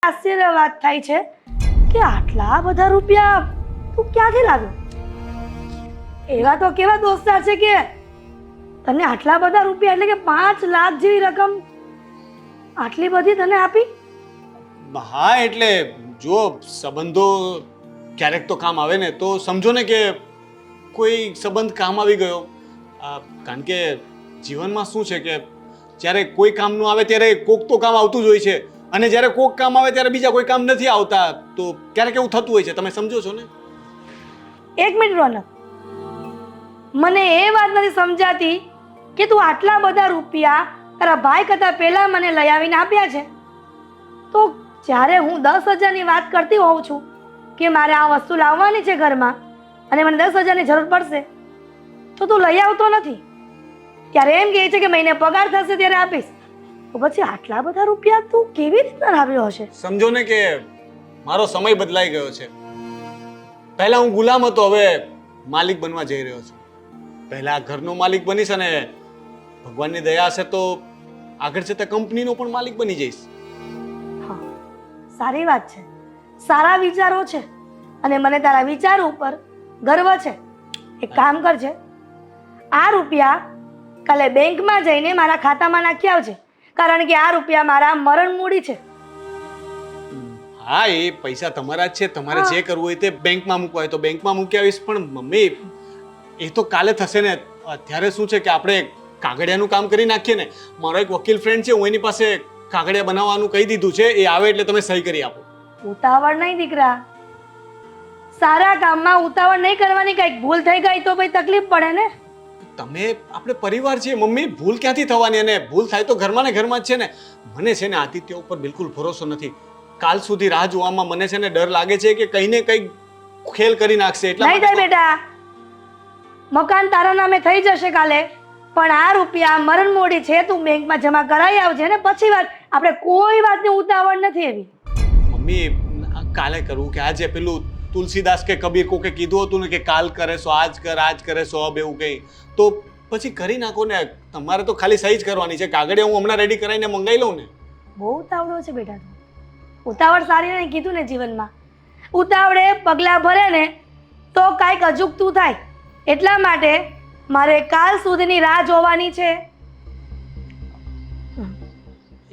આશ્ચર્ય વાત થાય છે કે આટલા બધા રૂપિયા તું ક્યાંથી લાવ્યો? એવા તો કેવા દોસ્તાર છે કે તને આટલા બધા રૂપિયા એટલે કે 5 લાખ જેવી રકમ આટલી બધી તને આપી? હા એટલે જો સંબંધો ક્યારેક તો કામ આવે ને તો સમજો ને કે કોઈ સંબંધ કામ આવી ગયો. કારણ કે જીવનમાં શું છે કે જ્યારે કોઈ કામનું આવે ત્યારે કોક તો કામ આવતું જ હોય છે અને જ્યારે કોક કામ આવે ત્યારે બીજા કોઈ કામ નથી આવતા. તો ક્યારેક એવું થતું હોય છે, તમે સમજો છો ને? એક મિનિટ રોનક, મને એ વાત નથી સમજાતી કે તું આટલા બધા રૂપિયા તારા ભાઈ કરતા પહેલા મને લઈ આવીને આપ્યા છે, તો જ્યારે હું 10,000ની વાત કરતી હોઉં છું કે મારે આ વસ્તુ લાવવાની છે ઘરમાં અને મને 10,000ની જરૂર પડશે તો તું લઈ આવતો નથી. ત્યારે એમ કહે છે કે મહિને પગાર થશે ત્યારે આપીશ. તો પછી આટલા બધા રૂપિયા તું કેવી રીતના લાવ્યો હશે? સમજો ને કે મારો સમય બદલાઈ ગયો છે. પહેલા હું ગુલામ હતો, હવે માલિક બનવા જઈ રહ્યો છું. પહેલા ઘરનો માલિક બનીશ અને ભગવાનની દયા હશે તો આગળ જતા કંપનીનો પણ માલિક બની જઈશ. હા, સારી વાત છે, સારા વિચારો છે અને મને તારા વિચારો ઉપર ગર્વ છે. એક કામ કરજે, આ રૂપિયા કાલે બેંકમાં જઈને મારા ખાતામાં નાખી આવજે, કારણ કે આ રૂપિયા મારા મરણ મૂડી છે. હા, એ પૈસા તમારા જ છે, તમારે જે કરવું હોય તે બેંકમાં મૂકવા હોય તો બેંકમાં મૂકી આવીશ. પણ મમ્મી, એ તો કાલે થશે ને. અત્યારે શું છે કે આપણે કાગળિયાનું કામ કરી નાખીએ ને. મારો એક વકીલ ફ્રેન્ડ છે, હું એની પાસે કાગળિયા બનાવવાનું કહી દીધું છે. એ આવે એટલે તમે સહી કરી આપો. ઉતાવળ નહીં દીકરા, સારા કામમાં ઉતાવળ નહીં કરવાની. કંઈક ભૂલ થઈ ગઈ તો ભાઈ તકલીફ પડે ને. તમે આપણે પરિવાર છીએ મમ્મી, ભૂલ ક્યાંથી થવાની? અને ભૂલ થાય તો ઘરમાં ને ઘરમાં જ છે ને. મને છે ને આદિત્ય ઉપર બિલકુલ ભરોસો નથી. કાલ સુધી રાહ જોવામાં મને છે ને ડર લાગે છે કે કંઈ ને કંઈ ખેલ કરી નાખશે. એટલા નહીં થાય બેટા, મકાન તારા નામે થઈ જશે કાલે, પણ આ રૂપિયા મરણ મોડી છે, તું બેંકમાં જમા કરાવી આવજે ને પછી વાત. આપણે કોઈ વાતની ઉતાવળ નથી એવી. મમ્મી, કાલે કરવું કે આજે? પેલું તુલસીદાસ કે કબીર કોકે કીધું હતું ને કે કાલ કરે સો આજ કર, આજ કરે સો અબ, એવું કંઈ. તો પછી કરી નાખો ને. તમારે તો ખાલી સહી જ કરવાની છે. કાગળિયા હું હમણાં રેડી કરાવીને મંગાવી લઉં ને. બહુ ઉતાવળો છે બેટા તું. ઉતાવળ સારી નહીં કીધું ને જીવનમાં. ઉતાવળે પગલાં ભરે ને તો કાંઈક અજુગતું થાય. એટલા માટે મારે કાલ સુધીની રાહ જોવાની છે.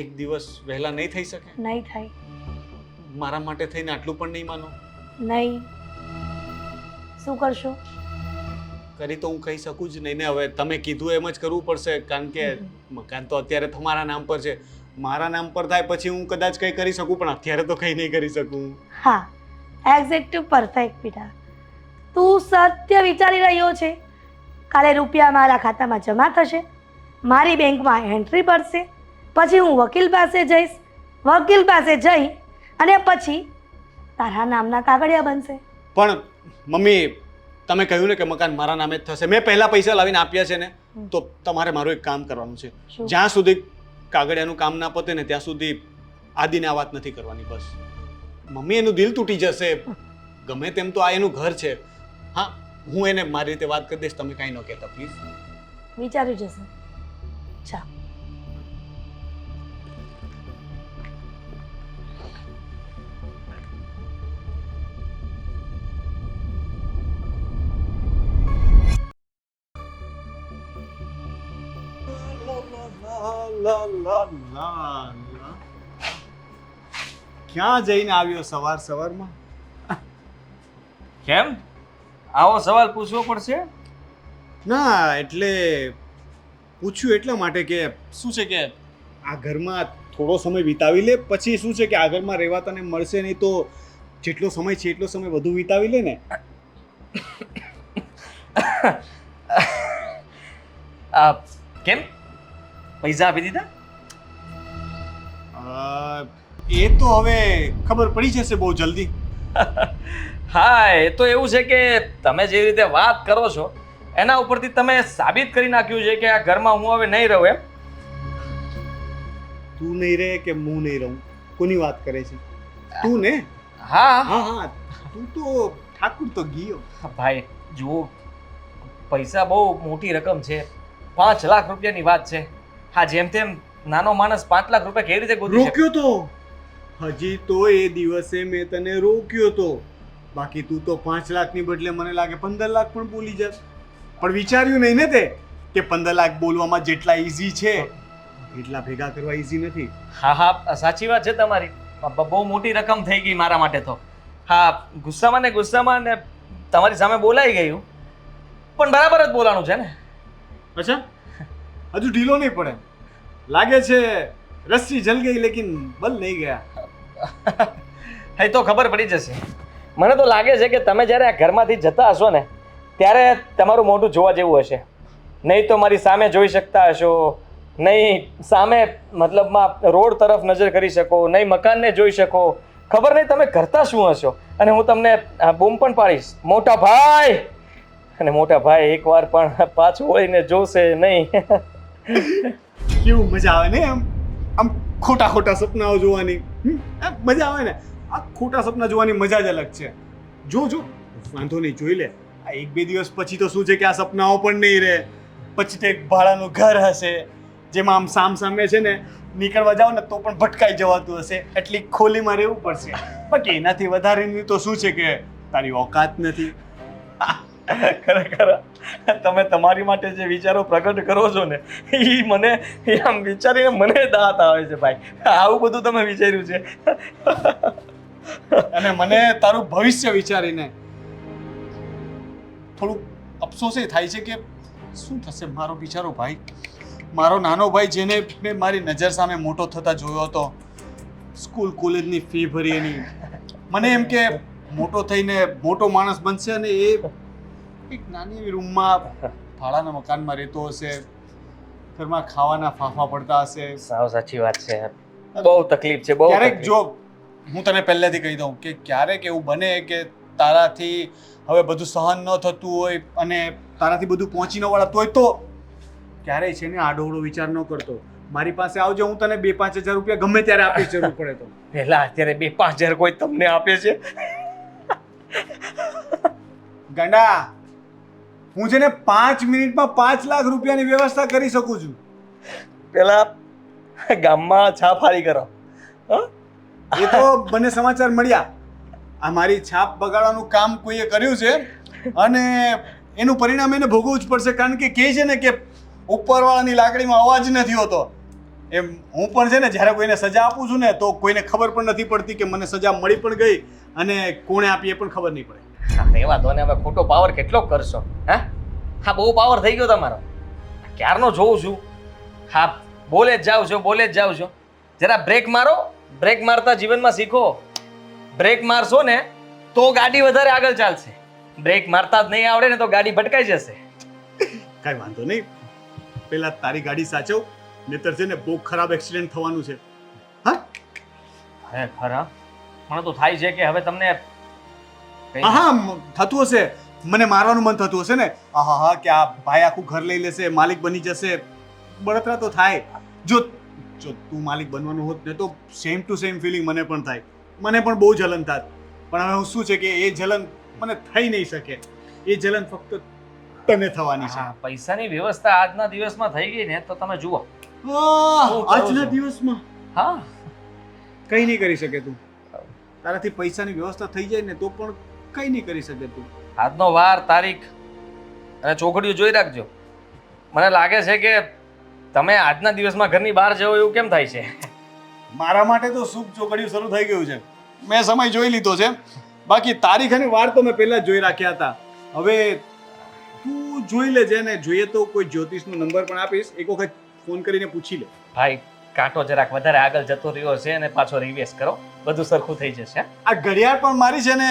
એક દિવસ વહેલા નહીં થઈ શકે? નહીં થાય. મારા માટે થઈને આટલું પણ નહીં માનો? નહીં. શું કરશો? કરી તો હું કહી શકું જ નહીં ને. હવે તમે કીધું એમ જ કરવું પડશે, કારણ કે મકાન તો અત્યારે તમારા નામ પર છે. મારા નામ પર થાય પછી હું કદાચ કંઈ કરી શકું, પણ અત્યારે તો કંઈ નહીં કરી શકું. હા, એક્ઝેક્ટ પરફેક્ટ બેટા. તું સત્ય વિચારી રહ્યો છે. કાલે રૂપિયા મારા ખાતામાં જમા થશે, મારી બેંકમાં એન્ટ્રી પડશે, પછી હું વકીલ પાસે જઈશ, વકીલ પાસે જઈ અને પછી તારા નામના કાગળિયા બનશે. પણ મમ્મી, તમે કહ્યું ને કે મકાન મારા નામે જ થશે. મેં પહેલા પૈસા લાવીને આપ્યા છે ને, તો તમારે મારું એક કામ કરવાનું છે. શું? જ્યાં સુધી કાગળિયાનું કામ ના પતે ને ત્યાં સુધી આદિને આ વાત નથી કરવાની. બસ મમ્મી, એનું દિલ તૂટી જશે. ગમે તેમ તો આ એનું ઘર છે. હા, હું એને મારી રીતે વાત કરી દઈશ, તમે કાંઈ ન કહેતા પ્લીઝ. વિચારી જશે. ચા. ક્યાં જઈને આવ્યો સવાર સવારમાં? કેમ આવો સવાલ પૂછવો પડશે? ના, એટલે પૂછ્યું એટલા માટે કે શું છે કે આ ઘરમાં થોડો સમય વિતાવી લે, પછી શું છે કે આ ઘરમાં રહેવા તને મળશે નહીં, તો જેટલો સમય છે એટલો સમય વધુ વિતાવી લે ને. કેમ પૈસા આપી દીધા? એ તો હવે ખબર પડી જશે બહુ જલ્દી. હા, એ તો એવું છે કે તમે જે રીતે વાત કરો છો એના ઉપરથી તમે સાબિત કરી નાખ્યું છે કે આ ઘરમાં હું હવે નહીં રહું એમ. તું નહીં રહે કે હું નહીં રહું? કોની વાત કરે છે તું? ને હા હા હા, તું તો ઠાકુર તો ગયો. ભાઈ જુઓ, પૈસા બહુ મોટી રકમ છે. 5 લાખ રૂપિયાની વાત છે. હા, જેમ તેમ નાનો માણસ 5 લાખ રૂપિયા કેવી રીતે ગોતી શકે? રોક્યો તો હજી તો એ દિવસે મેં તને રોક્યો તો, બાકી તું તો 5 લાખની બદલે મને લાગે 15 લાખ પણ બોલી જશ. પણ વિચાર્યું નહીં ને તે કે 15 લાખ બોલવામાં જેટલા ઈઝી છે એટલા ભેગા કરવા ઈઝી નથી. હા હા સાચી વાત છે તમારી. બહુ મોટી રકમ થઈ ગઈ મારા માટે તો. હા, ગુસ્સામાં ને તમારી સામે બોલાઈ ગયું, પણ બરાબર જ બોલાવાનું છે ને. અચ્છા, હજુ ઢીલો નહીં પડે? લાગે છે રસ્સી જલ ગઈ લેકિન બલ નહીં ગયા. એ તો ખબર પડી જશે. મને તો લાગે છે કે તમે જ્યારે આ ઘરમાંથી જતા હશો ને ત્યારે તમારું મોઢું જોવા જેવું હશે. નહીં તો મારી સામે જોઈ શકતા હશો, નહીં સામે મતલબમાં રોડ તરફ નજર કરી શકો, નહીં મકાનને જોઈ શકો. ખબર નહીં તમે કરતા શું હશો. અને હું તમને બૂમ પણ પાડીશ, મોટા ભાઈ. અને મોટા ભાઈ એકવાર પણ પાછું વળીને જોશે નહીં. કેવું મજા આવે ને આમ ખોટા ખોટા સપનાઓ જોવાની. મજા આવે ને. આ ખોટા સપના જોવાની મજા જ અલગ છે. જો વાંધો નહીં, જોઈ લે. આ 1-2 દિવસ પછી તો શું છે કે આ સપનાઓ પણ નહીં રહે. પછી તો એક ભાડાનું ઘર હશે જેમાં આમ સામે છે ને નીકળવા જાવ ને તો પણ ભટકાઈ જવાતું હશે. એટલી ખોલીમાં રહેવું પડશે. બાકી એનાથી વધારેની તો શું છે કે તારી ઓકાત નથી. ખરેખર તમે તમારી માટે જે વિચારો પ્રગટ કરો છો ને એ મને આમ વિચારીને મને દાંત આવે છે ભાઈ. આવું બધું તમે વિચાર્યું છે. અને મને તારું ભવિષ્ય વિચારીને થોડું અફસોસ એ થાય છે કે શું થશે મારો બિચારો ભાઈ, મારો નાનો ભાઈ જેને મેં મારી નજર સામે મોટો થતા જોયો હતો. સ્કૂલ કોલેજની ફી ભરી એની. મને એમ કે મોટો થઈને મોટો માણસ બનશે અને એ એક નાની એવી રૂમમાં ભાડાના મકાનમાં રહેતો હશે, ઘરમાં ખાવાના ફાફા પડતા હશે. સાવ સાચી વાત છે. બહુ તકલીફ છે. બહુ ક્યારેક જો હું તને પહેલેથી કહી દઉં કે ક્યારેક એવું બને કે તારાથી હવે બધું સહન ન થતું હોય અને તારાથી બધું પહોંચી ન વળાતું હોય તો ક્યારેય છે ને આડોવડો વિચાર ન કરતો. મારી પાસે આવજો, હું તને 2-5 હજાર રૂપિયા ગમે ત્યારે આપીશ જરૂર પડે તો. પહેલા અત્યારે 2-5 હજાર કોઈ તમને આપે છે? ગાંડા, હું છે ને 5 મિનિટમાં 5 લાખ રૂપિયાની વ્યવસ્થા કરી શકું છું. પેલા ગામમાં છાપ હારી કરો. એ તો મને સમાચાર મળ્યા. આ મારી છાપ બગાડવાનું કામ કોઈએ કર્યું છે અને એનું પરિણામ એને ભોગવવું જ પડશે. કારણ કે કહે છે ને કે ઉપરવાળાની લાકડીમાં અવાજ નથી હોતો. એમ હું પણ છે ને જ્યારે કોઈને સજા આપું છું ને તો કોઈને ખબર પણ નથી પડતી કે મને સજા મળી પણ ગઈ અને કોણે આપી એ પણ ખબર નહીં પડે. એવા તો હવે ખોટો પાવર કેટલો કરશો? હા, બહુ પાવર થઈ ગયો તમારો. ક્યારનો જોઉં છું. હા, બોલે જ જાઉં છો. જરા બ્રેક મારો. બ્રેક મારતા જીવનમાં શીખો. બ્રેક મારશો ને તો ગાડી વધારે આગળ ચાલશે. બ્રેક મારતા જ નહીં આવડે ને તો ગાડી ભટકાઈ જશે. કાંઈ વાંધો નહીં, પેલા તારી ગાડી સાચવ, નહીતર છે ને બહુ ખરાબ એક્સિડન્ટ થવાનું છે. હા ખરા મને તો થાય છે કે હવે તમને હા થતું હશે. મને મારવાનું મન થતું હશે ને. હા કે આ ભાઈ આખું ઘર લઈ લેશે, માલિક બની જશે. બળતરા તો થાય. જો તું માલિક બનવાનું હોત ને તો સેમ ટુ સેમ ફિલિંગ મને પણ થાય. મને પણ બહુ જલન થાત. પણ હવે શું છે કે એ જલન મને થઈ નહીં શકે. એ જલન ફક્ત તને થવાની છે. પૈસાની વ્યવસ્થા આજના દિવસમાં થઈ ગઈ ને તો તમે જુઓ. આજના દિવસમાં હા કઈ નહીં કરી શકે તું. તારાથી પૈસાની વ્યવસ્થા થઈ જાય ને તો પણ કઈ નહીં કરી શકે તું. આજનો વાર, તારીખ અને ચોઘડિયું જોઈ રાખજો. મને લાગે છે કે તમે આજના દિવસમાં ઘરની બહાર જાઓ એવું કેમ થાય છે? મારા માટે તો શુભ ચોકડિયું શરૂ થઈ ગયું છે. મેં સમય જોઈ લીધો છે. બાકી તારીખ અને વાર તો મેં પહેલા જ જોઈ રાખ્યા હતા. હવે તું જોઈ લેજે ને જોઈએ તો કોઈ જ્યોતિષનો નંબર પણ આપીશ. એક વખત ફોન કરીને પૂછી લે. ભાઈ કાંટો જરાક વધારે આગળ જતો રહ્યો છે અને પાછો રિવેસ કરો, બધું સરખું થઈ જશે. આ ઘડિયાળ પણ મારી છે ને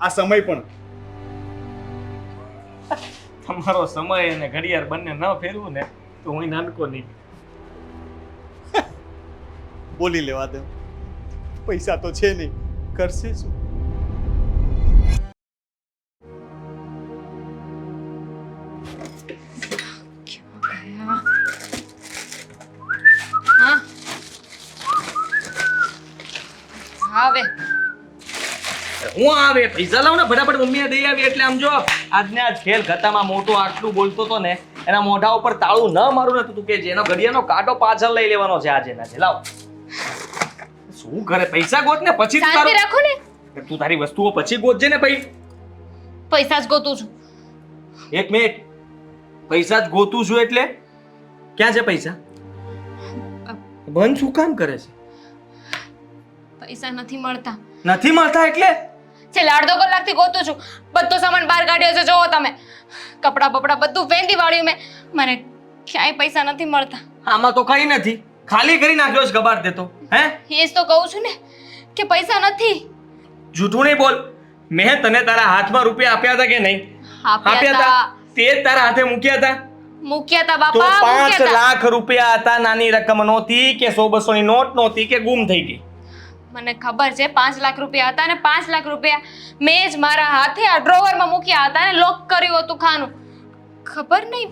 આ સમય પણ. તમારો સમય અને ઘડિયાળ બંને ન ફેરવું ને તો હું નાનકો નહીં. બોલી લેવા દે. પૈસા તો છે નહીં, કરશે શું? આવે હું આવે પૈસા લાવ ને ફટાફટ મમ્મીએ દઈ આવી. એટલે આમ જો આજને આજ ખેલ ખતામાં મોટો આટલું બોલતો તો ને એના મોઢા ઉપર તાળું ન મારું ને તો તું કે એનો ઘડિયાળનો કાંટો પાછળ લઈ લેવાનો છે આજે ના. લાવ શું કરે? પૈસા ગોત ને પછી તું શાંતિ તારું- રાખો ને. તું તારી વસ્તુઓ પછી ગોતજે ને ભાઈ. પૈસા જ ગોતું છું. એક મિનિટ, પૈસા જ ગોતું છું એટલે ક્યાં છે પૈસા? બંધ શું કામ કરે છે? પૈસા નથી મળતા. નથી મળતા એટલે? છેલ્લા અડધો કલાકથી ગોતું છું. બધો સામાન બહાર કાઢ્યો છે, જોવો તમે. કપડાં બપડા બધું વેંદી વાળ્યું મેં. મને ક્યાંય પૈસા નથી મળતા. આમાં તો કઈ નથી, ખાલી કરી નાખ્યો છે કબાટ દેતો. હે? એ જ તો કહું છું ને કે પૈસા નથી. જૂઠું નહીં બોલ. મેં તને તારા હાથમાં રૂપિયા આપ્યા હતા કે નહીં? આપ્યા હતા. તે જ તારા હાથે મૂક્યા હતા. મૂક્યા હતા તો બાપા, 5 મૂક્યા હતા. લાખ રૂપિયા હતા. નાની રકમ નહોતી કે 100-200 ની નોટ નહોતી કે ગુમ થઈ ગઈ. મને ખબર છે 5 લાખ રૂપિયા હતા, અને 5 લાખ રૂપિયા મેં જ મારા હાથે આ ડ્રોવરમાં મૂક્યા હતા અને લોક કર્યું હતું ખાનું. ખબર નહીં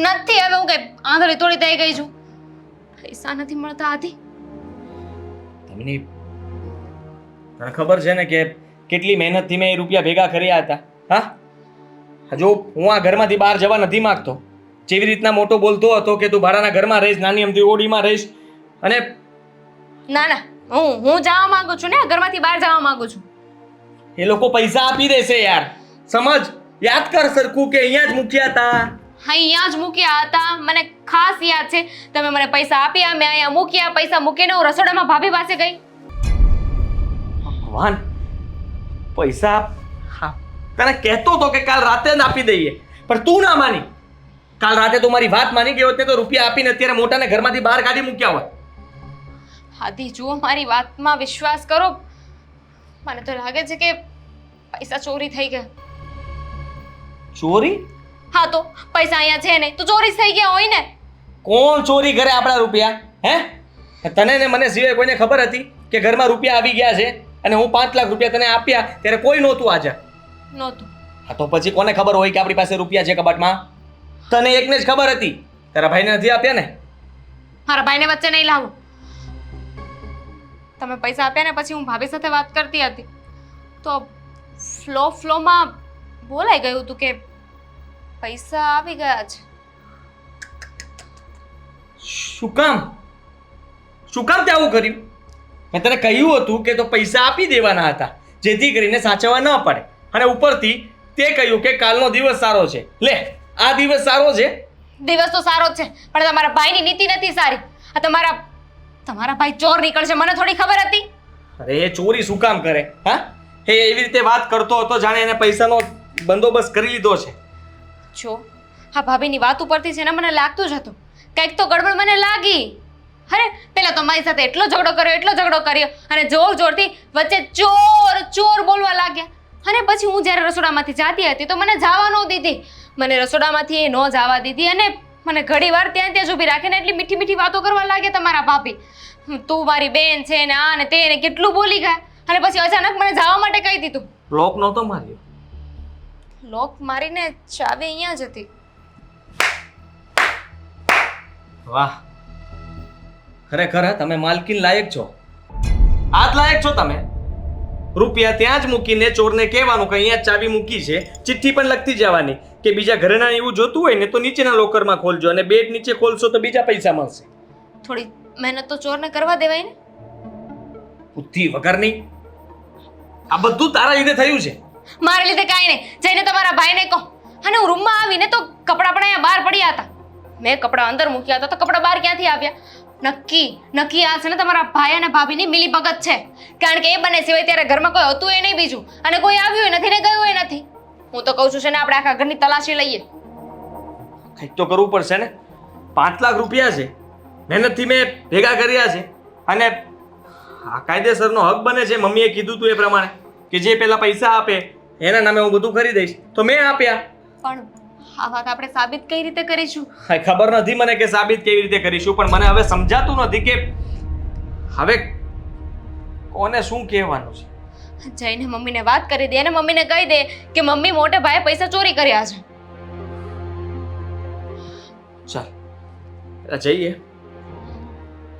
નથી, હવે હું કઈ આંધળી થોડી થઈ ગઈ છું. પૈસા નથી મળતા આથી. તમને તને ખબર છે ને કે કેટલી મહેનતથી મેં એ રૂપિયા ભેગા કર્યા હતા? હા, જો હું આ ઘરમાંથી બહાર જવા નથી માંગતો. જેવી રીતના મોટો બોલતો હતો કે તું ભાડાના ઘરમાં રહીશ, નાની અમથી ઓડીમાં રહીશ, અને ના ના, હું જવા માંગુ છું ને, આ ઘરમાંથી બહાર જવા માંગુ છું. એ લોકો પૈસા આપી દેશે યાર. સમજ, યાદ કર સરખું કે અહીંયા જ મૂક્યા હતા. અહીંયા જ મૂક્યા હતા. મને ખાસ યાદ છે. તમે મને પૈસા આપ્યા, મેં અહીંયા મૂક્યા. પૈસા મૂકીને હું રસોડામાં ભાભી પાસે ગઈ. ભગવાન, પૈસા હા, તને કહેતો હતો કે કાલ રાતે જ આપી દઈએ, પણ તું ના માની. કાલ રાતે તું મારી વાત માની ગયો હોત ને તો રૂપિયા આપીને અત્યારે મોટાને ઘરમાંથી બહાર કાઢી મૂક્યા હોત. આદિ જુઓ, મારી વાતમાં વિશ્વાસ કરો. મને તો લાગે છે કે પૈસા ચોરી થઈ ગયા. ચોરી? હા તો પૈસા અહીંયા છે નહીં તો ચોરી થઈ ગયા હોય ને. કોણ ચોરી કરે આપણા રૂપિયા? હે, તને ને મને સિવાય કોઈને ખબર હતી કે ઘરમાં રૂપિયા આવી ગયા છે અને હું 5 લાખ રૂપિયા તને આપ્યા ત્યારે કોઈ નહોતું હાજર? નહોતું. હા તો પછી કોને ખબર હોય કે આપણી પાસે રૂપિયા છે કબાટમાં? તને એકને જ ખબર હતી, તારા ભાઈને નથી આપ્યા ને? મારા ભાઈને વચ્ચે નહીં લાવો. તમે પૈસા આપ્યા ને પછી હું ભાભી સાથે વાત કરતી હતી તો ફ્લોમાં બોલાઈ ગયું હતું કે પૈસા આવી ગયા છે. શું કામ? શું કામ તે આવું કર્યું? મેં તને કહ્યું હતું કે તો પૈસા આપી દેવાના હતા જેથી કરીને સાચવવા ન પડે, અને ઉપરથી તે કહ્યું કે કાલનો દિવસ સારો છે. લે, આ દિવસ સારો છે. દિવસ તો સારો જ છે, પણ તમારા ભાઈની નીતિ નથી સારી. આ તમારા ભાઈ ચોર નીકળશે, મને થોડી ખબર હતી. અરે એ ચોરી શું કામ કરે? હા, એ એવી રીતે વાત કરતો હતો જાણે એને પૈસાનો બંદોબસ્ત કરી લીધો છે. જો આ ભાભીની વાત ઉપરથી છે ને મને લાગતું જ હતું કંઈક તો ગડબડ મને લાગી. અરે પેલા તો મારી સાથે એટલો ઝઘડો કર્યો અને જોર જોરથી વચ્ચે ચોર ચોર બોલવા લાગ્યા. અને પછી હું જ્યારે રસોડામાંથી જાતી હતી તો મને જવા ન દીધી. મને રસોડામાંથી ન જવા દીધી અને મને ઘડી વાર ત્યાં જ ઊભી રાખીને એટલી મીઠી મીઠી વાતો કરવા લાગ્યા તમારા ભાભી. તું મારી બેન છે ને આ ને તે ને કેટલું બોલી ગયા. અને પછી અચાનક મને જવા માટે કહી દીધું. લોક નહોતો માર્યો? લોક મારીને ચાવી અહીંયા જ હતી. વાહ, ખરેખર તમે માલકીન લાયક છો. આજ લાયક છો તમે. રૂપિયા ત્યાં જ મૂકીને ચોરને કહેવાનું કે અહીંયા જ ચાવી મૂકી છે, ચિઠ્ઠી પણ લખતી જવાની કે બીજા ઘરેના એવું જોતું હોય ને તો નીચેના લોકરમાં ખોલજો, અને બેડ નીચે ખોલશો તો બીજા પૈસા મળશે. થોડી મહેનત તો ચોરને કરવા દેવાય ને. બુદ્ધિ વગરની. આ બધું તારા લીધે થયું છે. મારા લીધે કાંઈ નહીં. જઈને તમારા ભાઈને કહો. અને હું રૂમમાં આવીને તો કપડાં પણ અહીંયા બહાર પડ્યા હતા. મેં કપડાં અંદર મૂક્યા હતા તો કપડાં બહાર ક્યાંથી આવ્યા? નક્કી આ છે ને તમારા ભાઈ અને ભાભીની મિલીભગત છે. કારણ કે એ બંને સિવાય ત્યારે ઘરમાં કોઈ હતું એ નહીં બીજું, અને કોઈ આવ્યું નથી ને ગયું એ નથી. હું તો કહું છું છે ને આપણે આખા ઘરની તલાશી લઈએ. કંઈક તો કરવું પડશે ને. 5 લાખ રૂપિયા છે, મહેનતથી મેં ભેગા કર્યા છે, અને આ કાયદેસરનો હક બને છે. મમ્મીએ કીધું તું એ પ્રમાણે કે જે પેલા પૈસા આપે એના નામે હું બધું કરી દઈશ, તો મેં આપ્યા. પણ આ વાત આપણે સાબિત કઈ રીતે કરીશું? હા, ખબર નથી મને કે સાબિત કેવી રીતે કરીશું, પણ મને હવે સમજાતું નથી કે હવે કોને શું કહેવાનું છે. જઈને મમ્મીને વાત કરી દે અને મમ્મીને કહી દે કે મમ્મી મોટે ભાઈએ પૈસા ચોરી કર્યા છે. ચાલ જઈએ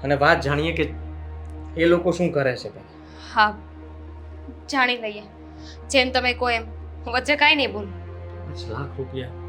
અને વાત જાણીએ કે એ લોકો શું કરે છે. હા, જાણી લઈએ. જેમ તમે કહો એમ, હું વચ્ચે કાંઈ નહીં બોલું. 5 લાખ રૂપિયા